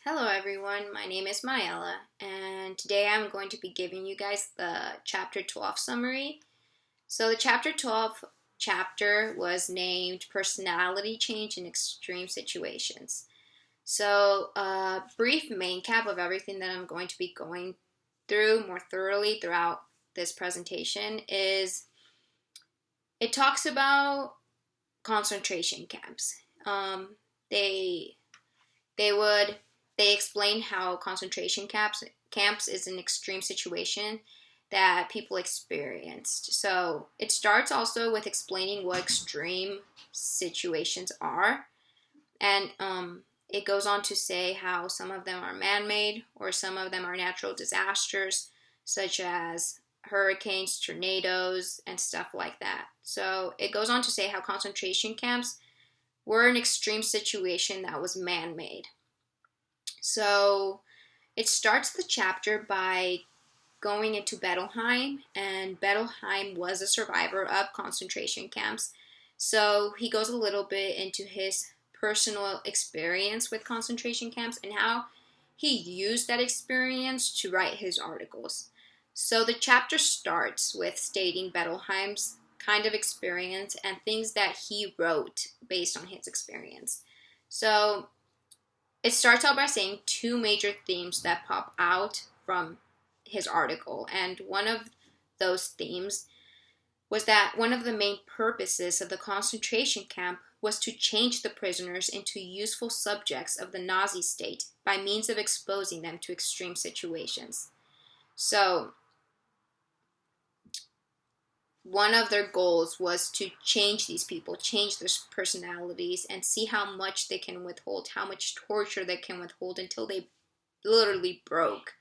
Hello everyone, my name is Maella, and today I'm going to be giving you guys the chapter 12 summary. So the chapter 12 chapter was named Personality Change in Extreme Situations. So a brief main cap of everything that I'm going to be going through more thoroughly throughout this presentation is it talks about concentration camps. They they would they explain how concentration camps is an extreme situation that people experienced. So it starts also with explaining what extreme situations are, and it goes on to say how some of them are man-made or some of them are natural disasters, such as hurricanes, tornadoes, and stuff like that. So it goes on to say how concentration camps were an extreme situation that was man-made. So it starts the chapter by going into Bettelheim, and Bettelheim was a survivor of concentration camps. So he goes a little bit into his personal experience with concentration camps and how he used that experience to write his articles. So the chapter starts with stating Bettelheim's kind of experience and things that he wrote based on his experience. So it starts out by saying two major themes that pop out from his article, and one of those themes was that one of the main purposes of the concentration camp was to change the prisoners into useful subjects of the Nazi state by means of exposing them to extreme situations. So one of their goals was to change these people, change their personalities, and see how much they can withhold, how much torture they can withhold until they literally broke.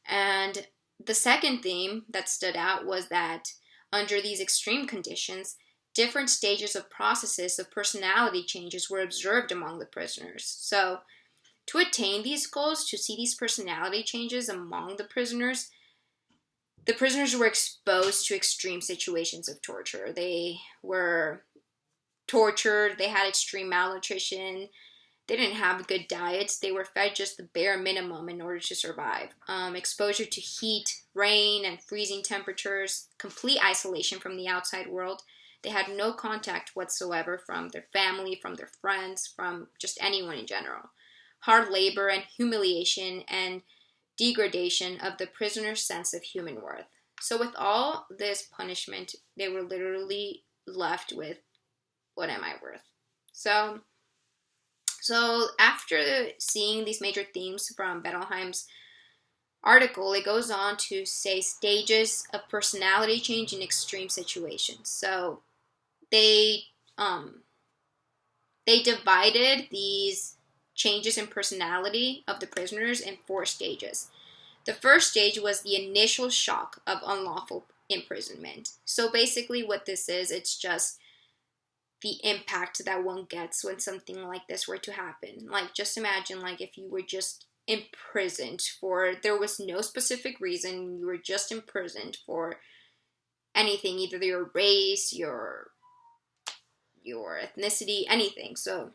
And the second theme that stood out was that under these extreme conditions, different stages of processes of personality changes were observed among the prisoners. So to attain these goals, to see these personality changes among the prisoners were exposed to extreme situations of torture. They were tortured, they had extreme malnutrition, they didn't have good diets, they were fed just the bare minimum in order to survive. Exposure to heat, rain, and freezing temperatures, complete isolation from the outside world. They had no contact whatsoever from their family, from their friends, from just anyone in general. Hard labor and humiliation and degradation of the prisoner's sense of human worth. So with all this punishment, they were literally left with, what am I worth? So after seeing these major themes from Bettelheim's article, it goes on to say stages of personality change in extreme situations. So they divided these changes in personality of the prisoners in 4 stages. The first stage was the initial shock of unlawful imprisonment. So basically what this is, it's just the impact that one gets when something like this were to happen. Like, just imagine, like, if you were just imprisoned for, there was no specific reason, you were just imprisoned for anything, either your race, your ethnicity, anything. So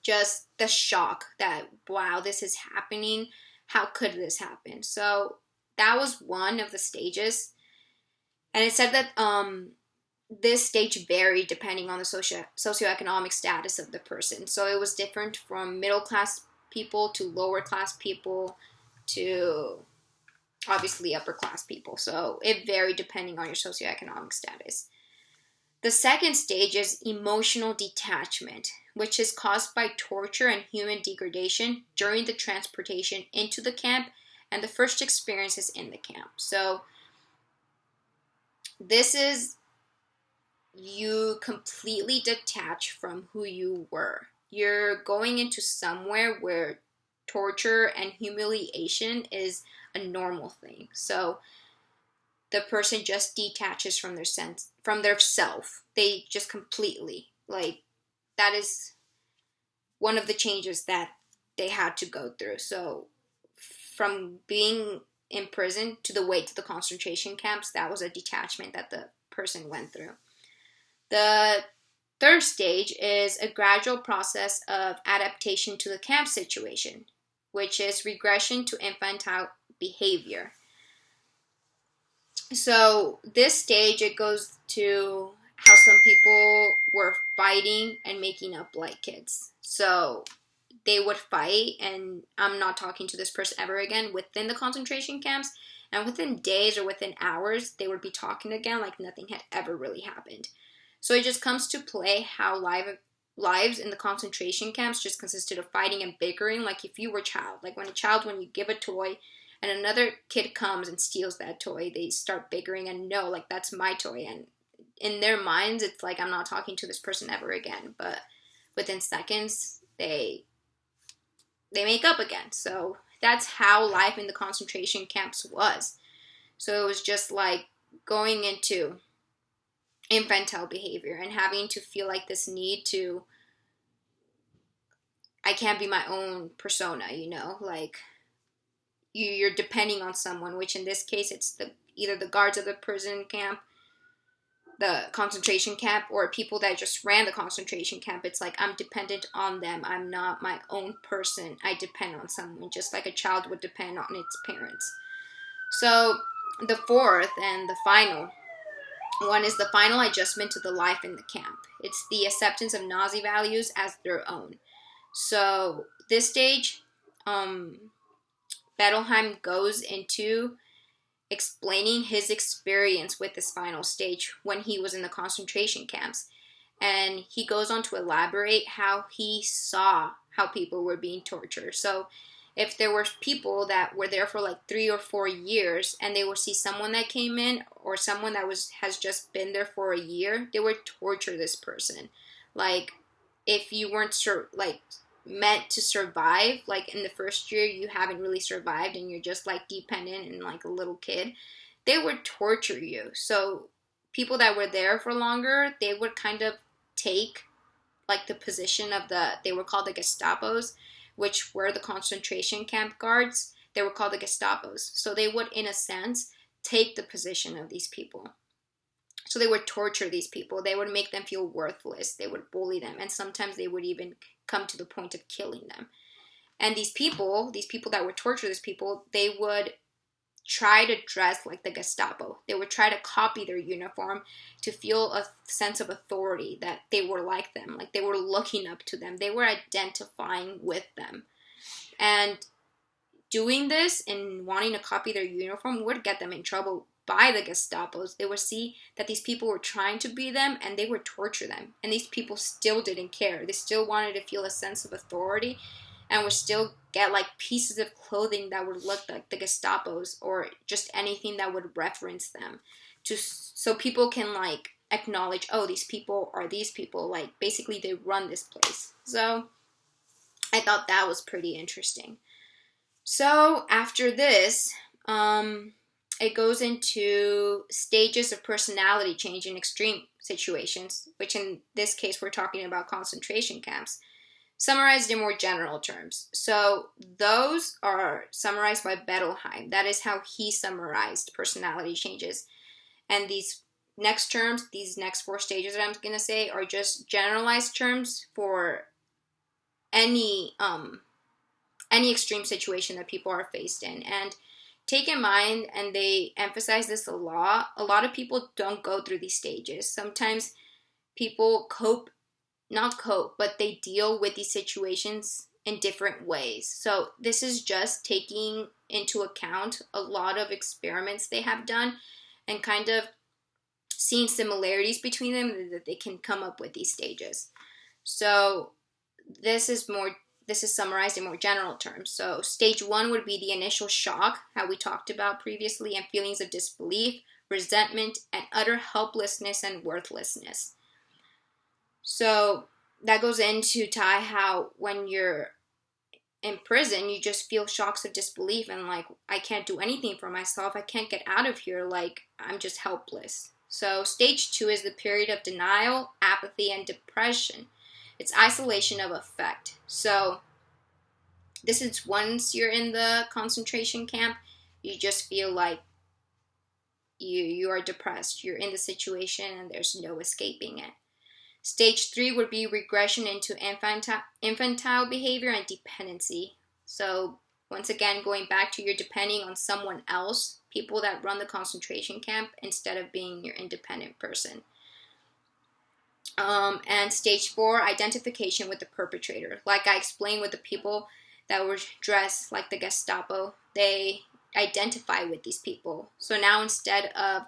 just the shock that, wow, this is happening. How could this happen? So that was one of the stages. And it said that this stage varied depending on the socioeconomic status of the person. So it was different from middle class people to lower class people to obviously upper class people. So it varied depending on your socioeconomic status. The second stage is emotional detachment, which is caused by torture and human degradation during the transportation into the camp and the first experiences in the camp. So this is you completely detach from who you were. You're going into somewhere where torture and humiliation is a normal thing. So the person just detaches from their self. They just completely, like, that is one of the changes that they had to go through. So from being in prison to the way to the concentration camps, that was a detachment that the person went through. The third stage is a gradual process of adaptation to the camp situation, which is regression to infantile behavior. So this stage, it goes to how some people were fighting and making up like kids. So they would fight, and I'm not talking to this person ever again within the concentration camps, and within days or within hours, they would be talking again like nothing had ever really happened. So it just comes to play how lives in the concentration camps just consisted of fighting and bickering, like if you were a child. Like when you give a toy and another kid comes and steals that toy, they start bickering and no, like that's my toy. And in their minds, it's like, I'm not talking to this person ever again. But within seconds, they make up again. So that's how life in the concentration camps was. So it was just like going into infantile behavior and having to feel like this need to, I can't be my own persona, like you're depending on someone, which in this case, it's either the guards of the prison camp, the concentration camp, or people that just ran the concentration camp. It's like I'm dependent on them. I'm not my own person. I depend on someone, just like a child would depend on its parents. So the fourth and the final one is the final adjustment to the life in the camp. It's the acceptance of Nazi values as their own. So this stage, Bettelheim goes into explaining his experience with this final stage when he was in the concentration camps. And he goes on to elaborate how he saw how people were being tortured. So if there were people that were there for like 3 or 4 years and they would see someone that came in or someone that has just been there for a year, they would torture this person. Like if you weren't meant to survive, like in the first year you haven't really survived and you're just like dependent and like a little kid, they would torture you. So people that were there for longer, they would kind of take like the position of they were called the Gestapos, which were the concentration camp guards. They were called the Gestapos. So they would, in a sense, take the position of these people. So they would torture these people. They would make them feel worthless. They would bully them. And sometimes they would even come to the point of killing them. And these people that would torture these people, they would try to dress like the Gestapo. They would try to copy their uniform to feel a sense of authority, that they were like them, like they were looking up to them. They were identifying with them. And doing this and wanting to copy their uniform would get them in trouble by the Gestapos. They would see that these people were trying to be them and they would torture them. And these people still didn't care. They still wanted to feel a sense of authority and would still get like pieces of clothing that would look like the Gestapos or just anything that would reference them, so people can like acknowledge, oh, these people are these people. Like basically they run this place. So I thought that was pretty interesting. So after this, it goes into stages of personality change in extreme situations, which in this case we're talking about concentration camps, summarized in more general terms. So those are summarized by Bettelheim. That is how he summarized personality changes. And these next terms, these next 4 stages that I'm going to say, are just generalized terms for any extreme situation that people are faced in. And take in mind, and they emphasize this a lot of people don't go through these stages. Sometimes people but they deal with these situations in different ways. So this is just taking into account a lot of experiments they have done and kind of seeing similarities between them that they can come up with these stages. So this is summarized in more general terms. So stage 1 would be the initial shock, how we talked about previously, and feelings of disbelief, resentment, and utter helplessness and worthlessness. So that goes into tie how when you're in prison, you just feel shocks of disbelief and like, I can't do anything for myself. I can't get out of here. Like, I'm just helpless. So stage 2 is the period of denial, apathy, and depression. It's isolation of affect. So this is once you're in the concentration camp, you just feel like you are depressed. You're in the situation and there's no escaping it. Stage 3 would be regression into infantile behavior and dependency. So once again, going back to you're depending on someone else, people that run the concentration camp, instead of being your independent person. And stage 4, identification with the perpetrator. Like I explained with the people that were dressed like the Gestapo, they identify with these people. So now instead of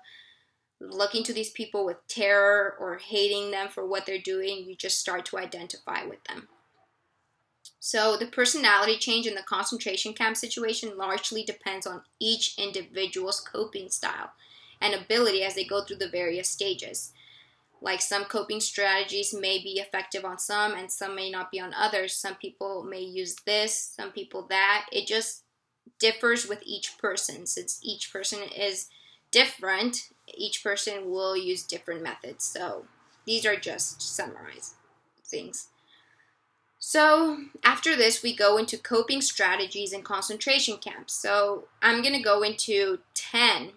looking to these people with terror or hating them for what they're doing, you just start to identify with them. So the personality change in the concentration camp situation largely depends on each individual's coping style and ability as they go through the various stages. Like some coping strategies may be effective on some and some may not be on others. Some people may use this, some people that. It just differs with each person. Since each person is different, each person will use different methods. So these are just summarized things. So after this, we go into coping strategies in concentration camps. So I'm going to go into 10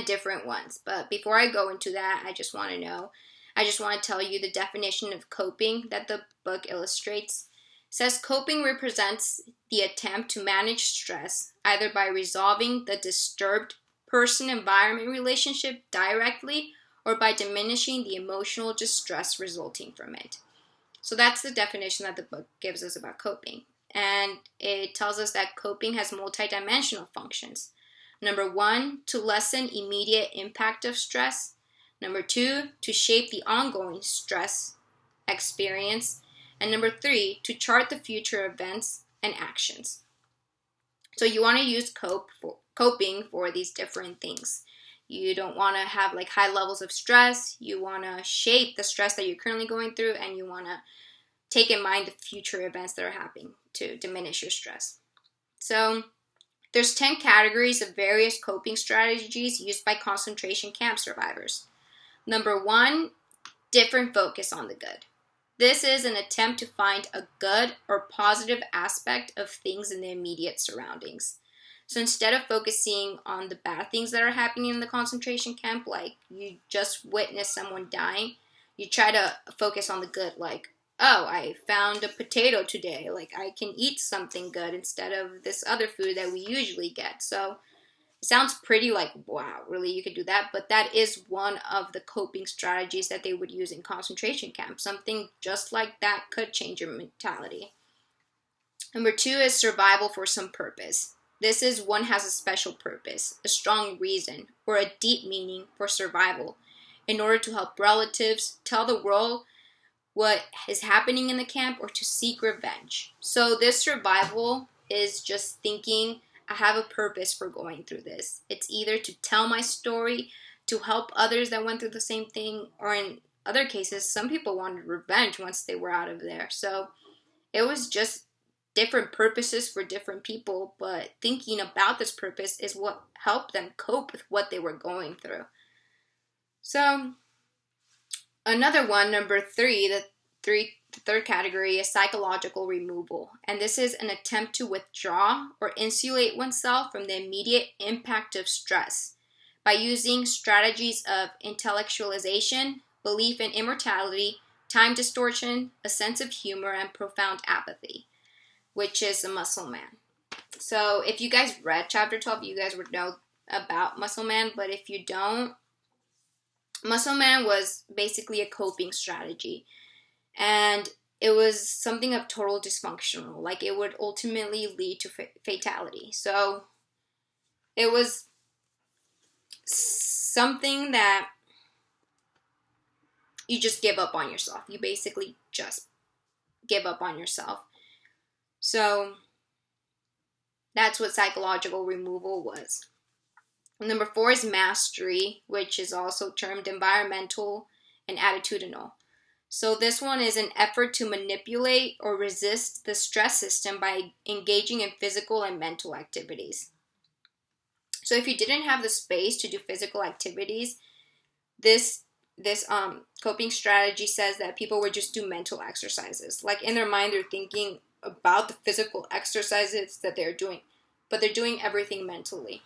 different ones. But before I go into that, I just want to tell you the definition of coping that the book illustrates. It says coping represents the attempt to manage stress either by resolving the disturbed person-environment relationship directly or by diminishing the emotional distress resulting from it. So that's the definition that the book gives us about coping. And it tells us that coping has multidimensional functions. Number 1, to lessen immediate impact of stress. Number 2, to shape the ongoing stress experience. And number 3, to chart the future events and actions. So you want to use coping for these different things. You don't want to have like high levels of stress. You want to shape the stress that you're currently going through, and you want to take in mind the future events that are happening to diminish your stress. So there's 10 categories of various coping strategies used by concentration camp survivors. Number 1, different focus on the good. This is an attempt to find a good or positive aspect of things in the immediate surroundings. So instead of focusing on the bad things that are happening in the concentration camp, like you just witnessed someone dying, you try to focus on the good, like, oh, I found a potato today. Like, I can eat something good instead of this other food that we usually get. So it sounds pretty like, wow, really, you could do that? But that is one of the coping strategies that they would use in concentration camps. Something just like that could change your mentality. Number 2 is survival for some purpose. This is one has a special purpose, a strong reason, or a deep meaning for survival in order to help relatives, tell the world what is happening in the camp, or to seek revenge. So this survival is just thinking, I have a purpose for going through this. It's either to tell my story, to help others that went through the same thing, or in other cases, some people wanted revenge once they were out of there. So it was just different purposes for different people, but thinking about this purpose is what helped them cope with what they were going through. So another one, number 3, the third category is psychological removal. And this is an attempt to withdraw or insulate oneself from the immediate impact of stress by using strategies of intellectualization, belief in immortality, time distortion, a sense of humor, and profound apathy, which is a Muscle Man. So if you guys read chapter 12, you guys would know about Muscle Man, but if you don't, Muscle Man was basically a coping strategy, and it was something of total dysfunctional. Like, it would ultimately lead to fatality. So it was something that you just give up on yourself. You basically just give up on yourself. So that's what psychological removal was. Number 4 is mastery, which is also termed environmental and attitudinal. So this one is an effort to manipulate or resist the stress system by engaging in physical and mental activities. So if you didn't have the space to do physical activities, this coping strategy says that people would just do mental exercises. Like, in their mind, they're thinking about the physical exercises that they're doing, but they're doing everything mentally.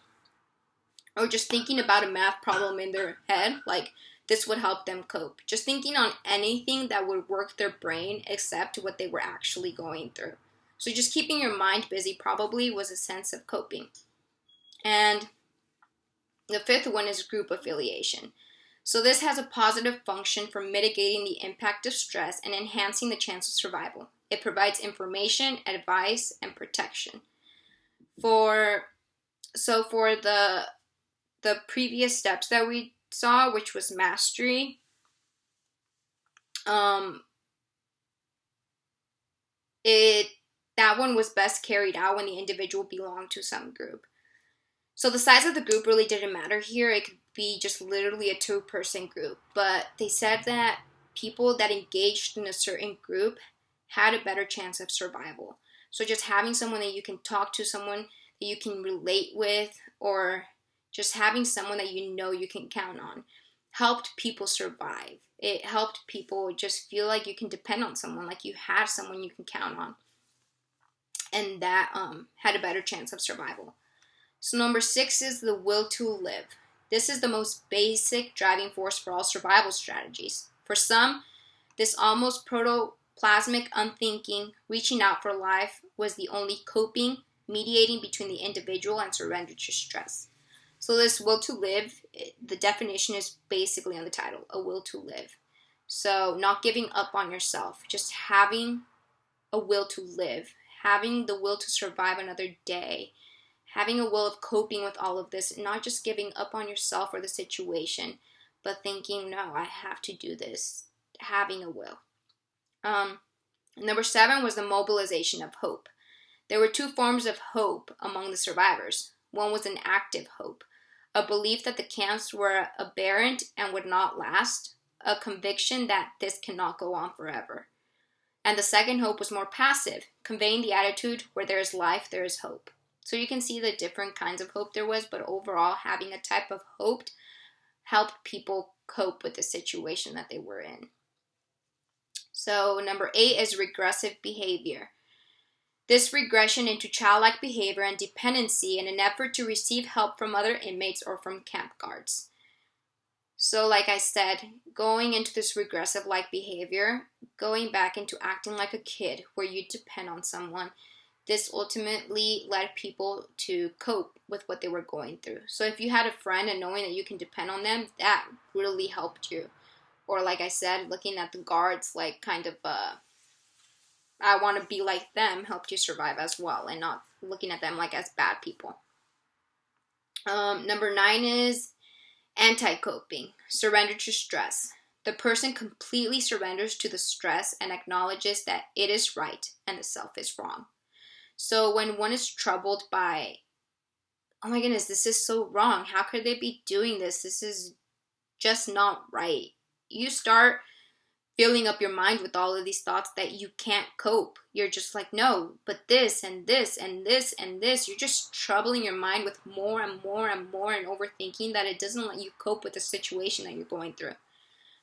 Or just thinking about a math problem in their head, like this would help them cope. Just thinking on anything that would work their brain except what they were actually going through. So just keeping your mind busy probably was a sense of coping. And the fifth one is group affiliation. So this has a positive function for mitigating the impact of stress and enhancing the chance of survival. It provides information, advice, and protection. For the previous steps that we saw, which was mastery, that one was best carried out when the individual belonged to some group. So the size of the group really didn't matter here. It could be just literally a 2-person group. But they said that people that engaged in a certain group had a better chance of survival. So just having someone that you can talk to, someone that you can relate with, or just having someone that you know you can count on, helped people survive. It helped people just feel like you can depend on someone, like you have someone you can count on. And that had a better chance of survival. So number 6 is the will to live. This is the most basic driving force for all survival strategies. For some, this almost protoplasmic unthinking, reaching out for life was the only coping, mediating between the individual and surrender to stress. So this will to live, the definition is basically on the title, a will to live. So not giving up on yourself, just having a will to live, having the will to survive another day, having a will of coping with all of this, and not just giving up on yourself or the situation, but thinking, no, I have to do this, having a will. Number 7 was the mobilization of hope. There were 2 forms of hope among the survivors. One was an active hope, a belief that the camps were aberrant and would not last, a conviction that this cannot go on forever. And the second hope was more passive, conveying the attitude where there is life, there is hope. So you can see the different kinds of hope there was, but overall having a type of hope helped people cope with the situation that they were in. So number 8 is regressive behavior. This regression into childlike behavior and dependency in an effort to receive help from other inmates or from camp guards. So like I said, going into this regressive-like behavior, going back into acting like a kid where you depend on someone, this ultimately led people to cope with what they were going through. So if you had a friend and knowing that you can depend on them, that really helped you. Or like I said, looking at the guards like kind of, I want to be like them, helped you survive as well, and not looking at them like as bad people. Number 9 is anti-coping, surrender to stress. The person completely surrenders to the stress and acknowledges that it is right and the self is wrong. So when one is troubled by, oh my goodness, this is so wrong. How could they be doing this? This is just not right. You start filling up your mind with all of these thoughts that you can't cope. You're just like, no, but this and this and this and this. You're just troubling your mind with more and more and more and overthinking that it doesn't let you cope with the situation that you're going through.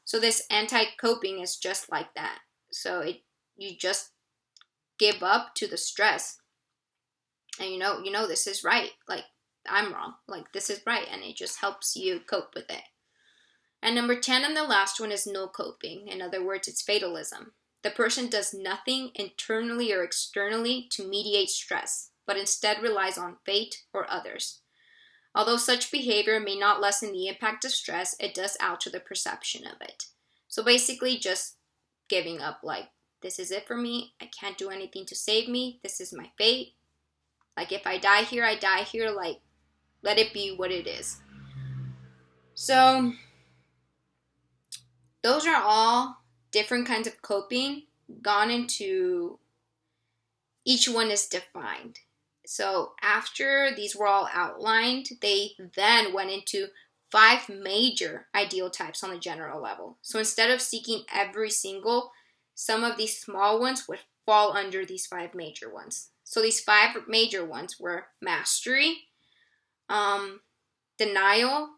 So this anti-coping is just like that. So you just give up to the stress. And you know this is right. Like, I'm wrong. Like, this is right. And it just helps you cope with it. And number 10 and the last one is no coping. In other words, it's fatalism. The person does nothing internally or externally to mediate stress, but instead relies on fate or others. Although such behavior may not lessen the impact of stress, it does alter the perception of it. So basically just giving up, like, this is it for me. I can't do anything to save me. This is my fate. Like, if I die here, I die here. Like, let it be what it is. So those are all different kinds of coping gone into, each one is defined. So after these were all outlined, they then went into 5 major ideal types on the general level. So instead of seeking every single, some of these small ones would fall under these 5 major ones. So these 5 major ones were mastery, denial,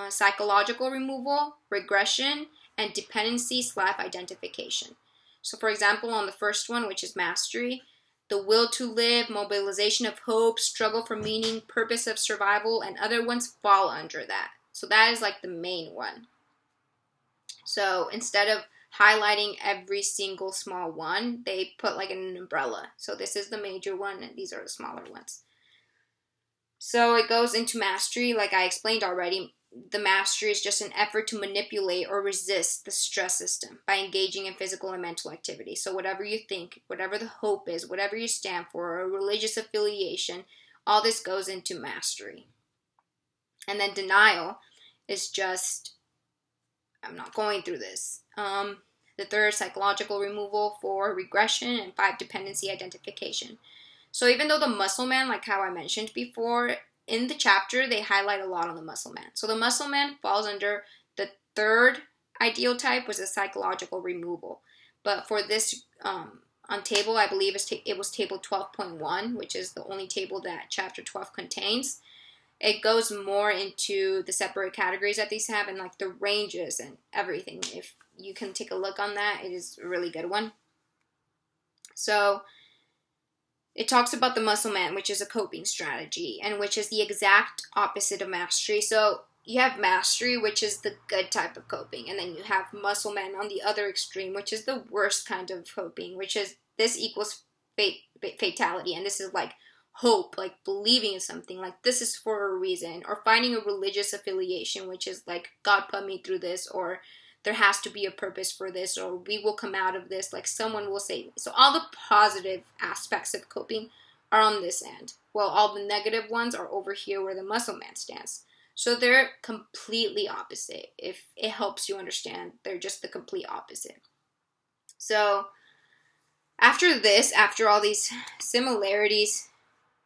psychological removal, regression, and dependency/identification. So for example, on the first one, which is mastery, the will to live, mobilization of hope, struggle for meaning, purpose of survival, and other ones fall under that. So that is like the main one. So instead of highlighting every single small one, they put like an umbrella. So this is the major one and these are the smaller ones. So it goes into mastery, like I explained already. The mastery is just an effort to manipulate or resist the stress system by engaging in physical and mental activity. So whatever you think, whatever the hope is, whatever you stand for, a religious affiliation, all this goes into mastery. And then denial is just, I'm not going through this. The third, psychological removal. 4, regression. And 5, dependency identification. So even though the muscle man, like how I mentioned before, in the chapter, they highlight a lot on the muscle man. So the muscle man falls under the third ideal type, was a psychological removal. But for this on table, I believe it was table 12.1, which is the only table that chapter 12 contains. It goes more into the separate categories that these have and like the ranges and everything. If you can take a look on that, it is a really good one. So it talks about the muscle man, which is a coping strategy, and which is the exact opposite of mastery. So you have mastery, which is the good type of coping, and then you have muscle man on the other extreme, which is the worst kind of coping, which is this equals fatality, and this is like hope, like believing in something, like this is for a reason, or finding a religious affiliation, which is like God put me through this, or there has to be a purpose for this, or we will come out of this, like someone will save me. So all the positive aspects of coping are on this end, while all the negative ones are over here where the muscle man stands. So they're completely opposite. If it helps you understand, they're just the complete opposite. So after this, after all these similarities,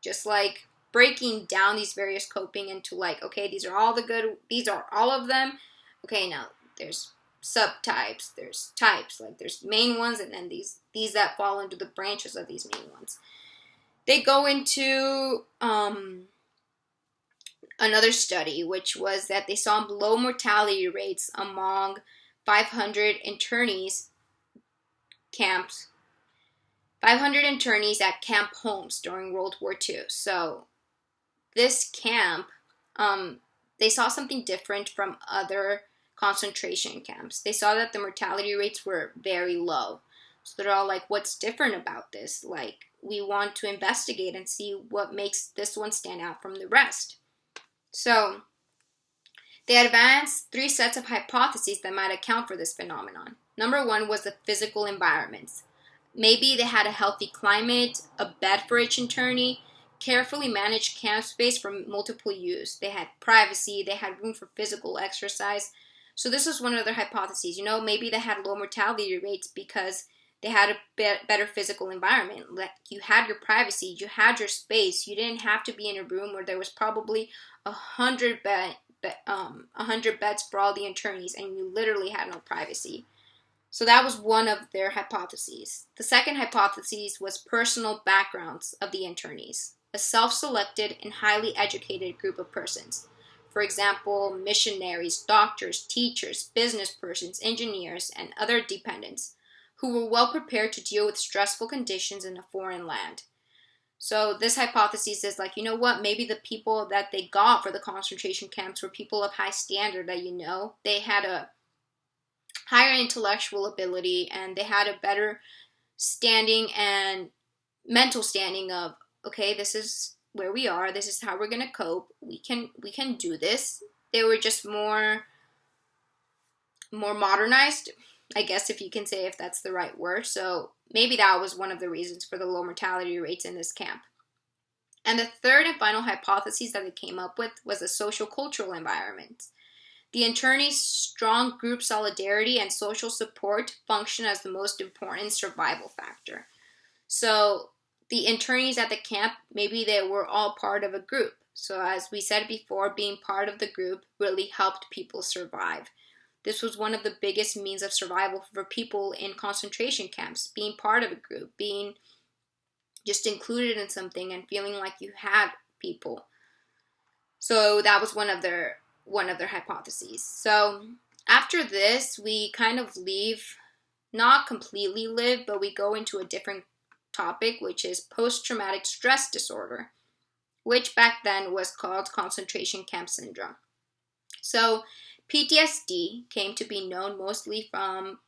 just like breaking down these various coping into like, okay, these are all the good, these are all of them. Okay, now there's subtypes, there's types, like there's main ones, and then these that fall into the branches of these main ones. They go into another study, which was that they saw low mortality rates among 500 internees camps, 500 internees at Camp Holmes during World War II. So this camp, they saw something different from other concentration camps. They saw that the mortality rates were very low. So they're all like, what's different about this? Like, we want to investigate and see what makes this one stand out from the rest. So they advanced 3 sets of hypotheses that might account for this phenomenon. Number 1 was the physical environments. Maybe they had a healthy climate, a bed for each internee, carefully managed camp space for multiple use. They had privacy, they had room for physical exercise. So this was one of their hypotheses. You know, maybe they had low mortality rates because they had a better physical environment. Like, you had your privacy, you had your space. You didn't have to be in a room where there was probably 100 beds for all the internees, and you literally had no privacy. So that was one of their hypotheses. The second hypothesis was personal backgrounds of the internees, a self-selected and highly educated group of persons. For example, missionaries, doctors, teachers, business persons, engineers, and other dependents who were well prepared to deal with stressful conditions in a foreign land. So this hypothesis is like, you know what, maybe the people that they got for the concentration camps were people of high standard that, you know, they had a higher intellectual ability and they had a better standing and mental standing of, okay, this is where we are, this is how we're going to cope, we can do this. They were just more modernized, I guess, if you can say, if that's the right word. So maybe that was one of the reasons for the low mortality rates in this camp. And the third and final hypothesis that they came up with was the social cultural environment. The internees' strong group solidarity and social support function as the most important survival factor. So the internees at the camp, maybe they were all part of a group. So as we said before, being part of the group really helped people survive. This was one of the biggest means of survival for people in concentration camps, being part of a group, being just included in something and feeling like you had people. So that was one of their hypotheses. So after this, we kind of leave, not completely live, but we go into a different topic, which is post-traumatic stress disorder, which back then was called concentration camp syndrome. So PTSD came to be known mostly from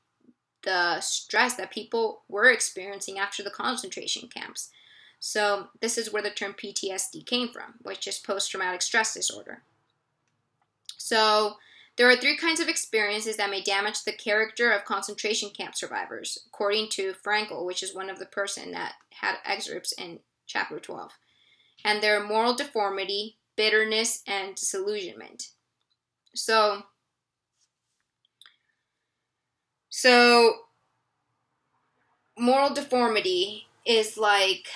the stress that people were experiencing after the concentration camps. So this is where the term PTSD came from, which is post-traumatic stress disorder. So there are 3 kinds of experiences that may damage the character of concentration camp survivors, according to Frankl, which is one of the person that had excerpts in chapter 12. And they're moral deformity, bitterness, and disillusionment. So moral deformity is like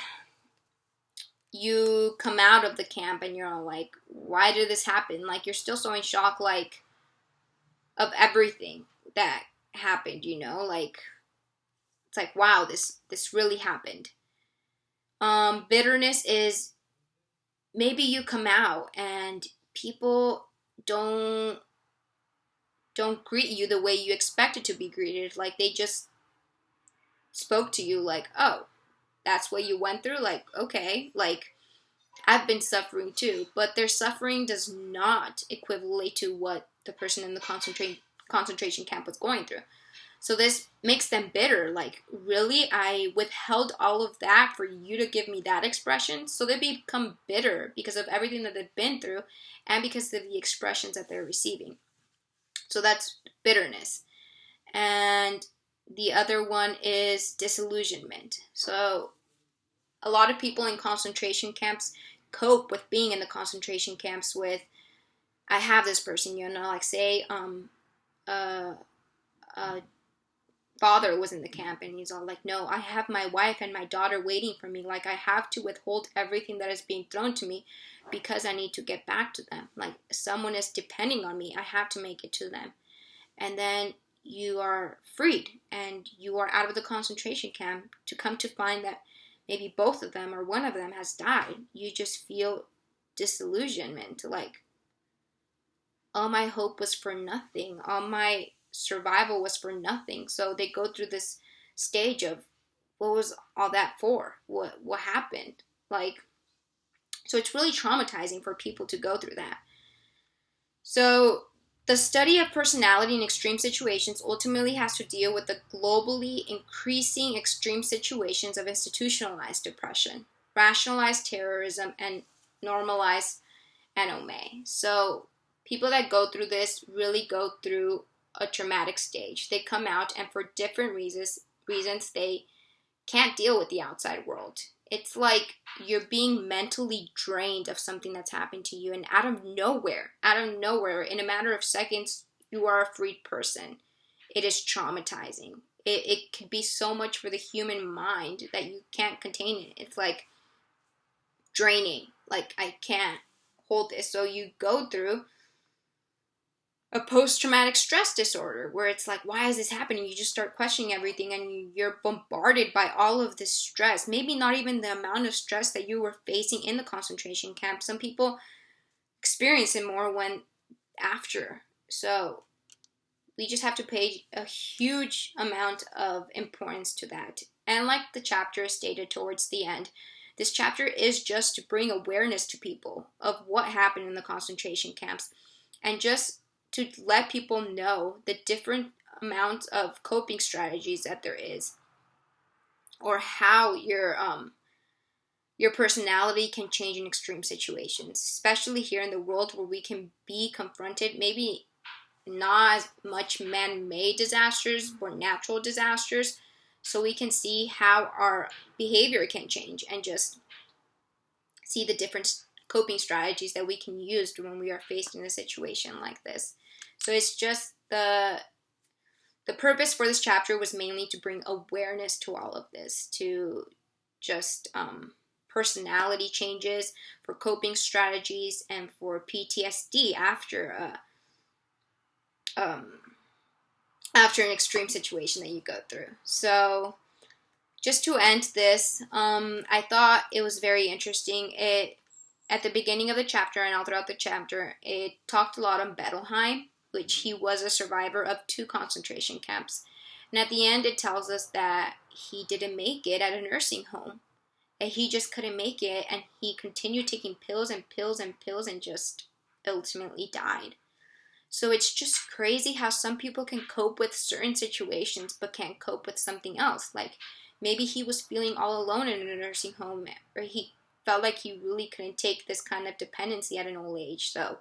you come out of the camp and you're all like, why did this happen? Like, you're still so in shock, like, of everything that happened, you know? Like, it's like, wow, this really happened. Bitterness is maybe you come out and people don't greet you the way you expected to be greeted. Like, they just spoke to you like, oh, that's what you went through? Like, okay. Like, I've been suffering too. But their suffering does not equivalent to what the person in the concentration camp was going through. So this makes them bitter. Like, really? I withheld all of that for you to give me that expression? So they become bitter because of everything that they've been through and because of the expressions that they're receiving. So that's bitterness. And the other one is disillusionment. So a lot of people in concentration camps cope with being in the concentration camps with, I have this person, you know, like say father was in the camp and he's all like, no, I have my wife and my daughter waiting for me. Like, I have to withhold everything that is being thrown to me because I need to get back to them. Like, someone is depending on me. I have to make it to them. And then you are freed and you are out of the concentration camp to come to find that maybe both of them or one of them has died. You just feel disillusionment. Like, all my hope was for nothing. All my survival was for nothing. So they go through this stage of, what was all that for? What happened? Like, so it's really traumatizing for people to go through that. So the study of personality in extreme situations ultimately has to deal with the globally increasing extreme situations of institutionalized depression, rationalized terrorism, and normalized anomie. So people that go through this really go through a traumatic stage. They come out and for different reasons they can't deal with the outside world. It's like you're being mentally drained of something that's happened to you, and out of nowhere, in a matter of seconds, you are a freed person. It is traumatizing. It can be so much for the human mind that you can't contain it. It's like draining. Like, I can't hold this. So you go through a post-traumatic stress disorder where it's like, why is this happening? You just start questioning everything and you're bombarded by all of this stress. Maybe not even the amount of stress that you were facing in the concentration camp. Some people experience it more when after. So we just have to pay a huge amount of importance to that. And like the chapter stated towards the end, this chapter is just to bring awareness to people of what happened in the concentration camps and just to let people know the different amounts of coping strategies that there is, or how your personality can change in extreme situations, especially here in the world where we can be confronted, maybe not as much man-made disasters, but natural disasters, so we can see how our behavior can change and just see the different coping strategies that we can use when we are faced in a situation like this. So it's just the purpose for this chapter was mainly to bring awareness to all of this, to just personality changes, for coping strategies, and for PTSD after an extreme situation that you go through. So just to end this, I thought it was very interesting. At the beginning of the chapter and all throughout the chapter, it talked a lot on Bettelheim, which he was a survivor of 2 concentration camps. And at the end, it tells us that he didn't make it at a nursing home. And he just couldn't make it, and he continued taking pills and pills and pills and just ultimately died. So it's just crazy how some people can cope with certain situations but can't cope with something else. Like maybe he was feeling all alone in a nursing home, or he felt like he really couldn't take this kind of dependency at an old age. So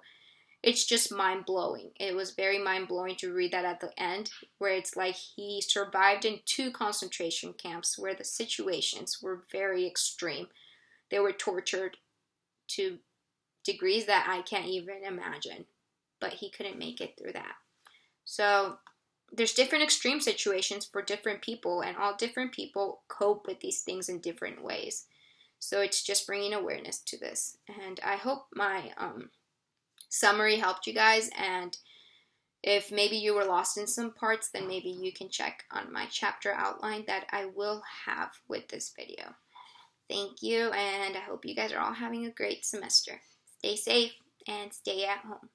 it's just mind blowing. It was very mind blowing to read that at the end, where it's like he survived in 2 concentration camps where the situations were very extreme. They were tortured to degrees that I can't even imagine, but he couldn't make it through that. So there's different extreme situations for different people, and all different people cope with these things in different ways. So it's just bringing awareness to this. And I hope my summary helped you guys. And if maybe you were lost in some parts, then maybe you can check on my chapter outline that I will have with this video. Thank you, and I hope you guys are all having a great semester. Stay safe and stay at home.